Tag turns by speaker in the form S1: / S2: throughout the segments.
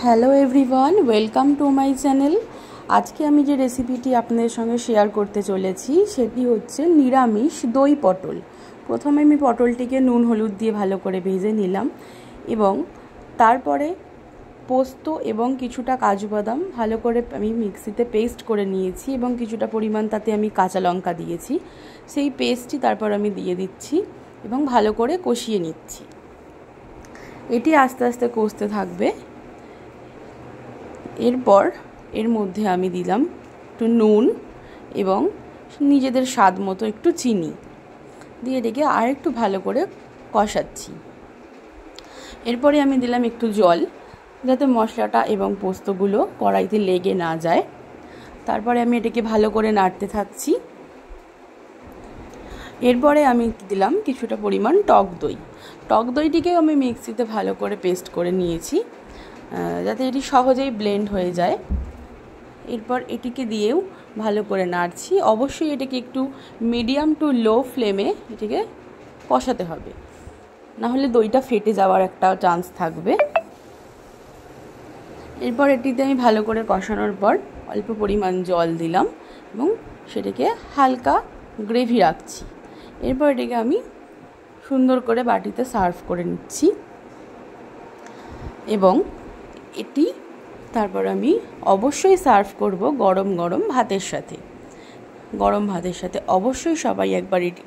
S1: Hello everyone, welcome to my channel. আজকে আমি যে রেসিপিটি আপনাদের সঙ্গে শেয়ার করতে চলেছি সেটি হচ্ছে নিরামিষ দই পটল। প্রথমে আমি পটলটিকে নুন হলুদ দিয়ে ভালো করে ভেজে নিলাম এবং তারপরে পোস্ত এবং কিছুটা কাজু বাদাম ভালো করে আমি মিক্সিতে পেস্ট করে নিয়েছি এবং কিছুটা পরিমাণ তাতে আমি কাঁচা লঙ্কা দিয়েছি। সেই পেস্টটি তারপর আমি দিয়ে দিচ্ছি এবং ভালো করে কষিয়ে নিচ্ছি। এটি আস্তে আস্তে কষতে থাকবে। এরপর এর মধ্যে আমি দিলাম একটু নুন এবং নিজেদের স্বাদ মতো একটু চিনি দিয়ে এটাকে আর একটু ভালো করে কষাচ্ছি। এরপরে আমি দিলাম একটু জল যাতে মশলাটা এবং পোস্তগুলো কড়াইতে লেগে না যায়। তারপরে আমি এটাকে ভালো করে নাড়তে থাকছি। এরপরে আমি দিলাম কিছুটা পরিমাণ টক দই। টক দইটিকেও আমি মিক্সিতে ভালো করে পেস্ট করে নিয়েছি যাতে এটি সহজেই ব্লেন্ড হয়ে যায়। এরপর এটিকে দিয়েও ভালো করে নাড়ছি। অবশ্যই এটাকে একটু মিডিয়াম টু লো ফ্লেমে এটিকে কষাতে হবে, নাহলে দইটা ফেটে যাওয়ার একটা চান্স থাকবে। এরপর এটিতে আমি ভালো করে কষানোর পর অল্প পরিমাণ জল দিলাম এবং সেটাকে হালকা গ্রেভি রাখছি। এরপর এটাকে আমি সুন্দর করে বাটিতে সার্ভ করে নিচ্ছি এবং এটি তারপর আমি অবশ্যই সার্ভ করব গরম গরম ভাতের সাথে। গরম ভাতের সাথে অবশ্যই সবাই একবার এটি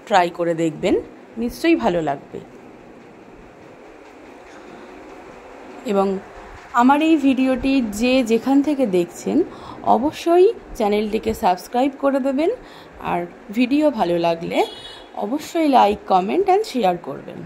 S1: ট্রাই করে দেখবেন, নিশ্চয়ই ভালো লাগবে। এবং আমার এই ভিডিওটি যেখান থেকে দেখছেন অবশ্যই চ্যানেলটিকে সাবস্ক্রাইব করে দেবেন, আর ভিডিও ভালো লাগলে অবশ্যই লাইক, কমেন্ট অ্যান্ড শেয়ার করবেন।